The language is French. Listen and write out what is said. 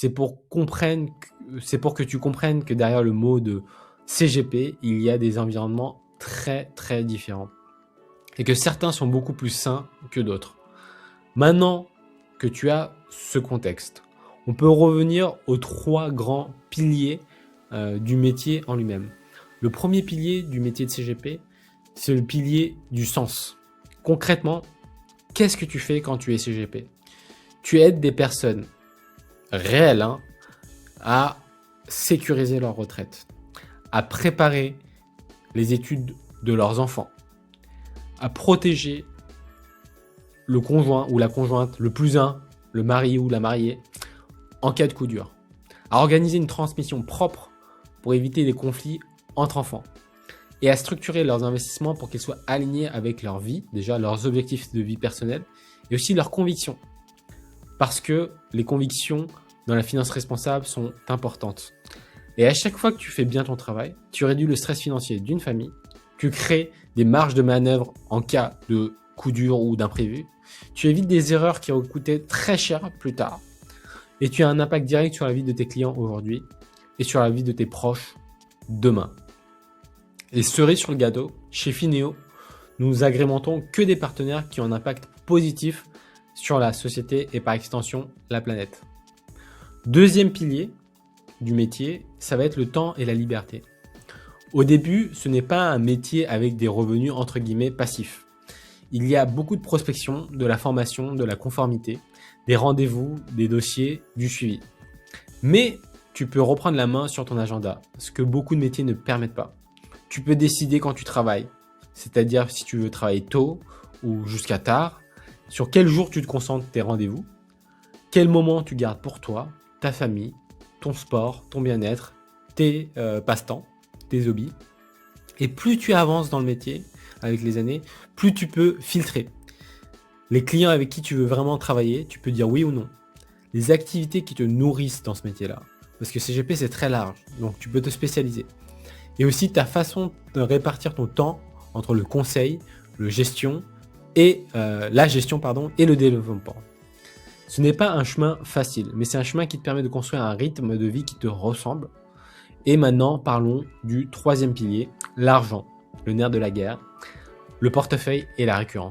C'est pour que tu comprennes que derrière le mot de CGP, il y a des environnements très, très différents et que certains sont beaucoup plus sains que d'autres. Maintenant que tu as ce contexte, on peut revenir aux 3 grands piliers du métier en lui-même. Le premier pilier du métier de CGP, c'est le pilier du sens. Concrètement, qu'est-ce que tu fais quand tu es CGP? Tu aides des personnes réelles à sécuriser leur retraite, à préparer les études de leurs enfants, à protéger le conjoint ou la conjointe, le plus un, le mari ou la mariée, en cas de coup dur, à organiser une transmission propre pour éviter les conflits entre enfants, et à structurer leurs investissements pour qu'ils soient alignés avec leur vie, déjà leurs objectifs de vie personnelle, et aussi leurs convictions. Parce que les convictions dans la finance responsable sont importantes. Et à chaque fois que tu fais bien ton travail, tu réduis le stress financier d'une famille, tu crées des marges de manœuvre en cas de coup dur ou d'imprévu, tu évites des erreurs qui vont coûter très cher plus tard, et tu as un impact direct sur la vie de tes clients aujourd'hui et sur la vie de tes proches demain. Et cerise sur le gâteau, chez Fineo, nous agrémentons que des partenaires qui ont un impact positif sur la société et par extension la planète. Deuxième pilier du métier, ça va être le temps et la liberté. Au début, ce n'est pas un métier avec des revenus entre guillemets passifs. Il y a beaucoup de prospection, de la formation, de la conformité, des rendez-vous, des dossiers, du suivi. Mais tu peux reprendre la main sur ton agenda, ce que beaucoup de métiers ne permettent pas. Tu peux décider quand tu travailles, c'est-à-dire si tu veux travailler tôt ou jusqu'à tard, sur quel jour tu te concentres tes rendez-vous, quel moment tu gardes pour toi, ta famille, ton sport, ton bien-être, tes passe-temps, tes hobbies. Et plus tu avances dans le métier avec les années, plus tu peux filtrer. Les clients avec qui tu veux vraiment travailler, tu peux dire oui ou non. Les activités qui te nourrissent dans ce métier-là. Parce que CGP, c'est très large, donc tu peux te spécialiser. Et aussi ta façon de répartir ton temps entre le conseil, la gestion et le développement. Ce n'est pas un chemin facile, mais c'est un chemin qui te permet de construire un rythme de vie qui te ressemble. Et maintenant, parlons du troisième pilier, l'argent, le nerf de la guerre, le portefeuille et la récurrence.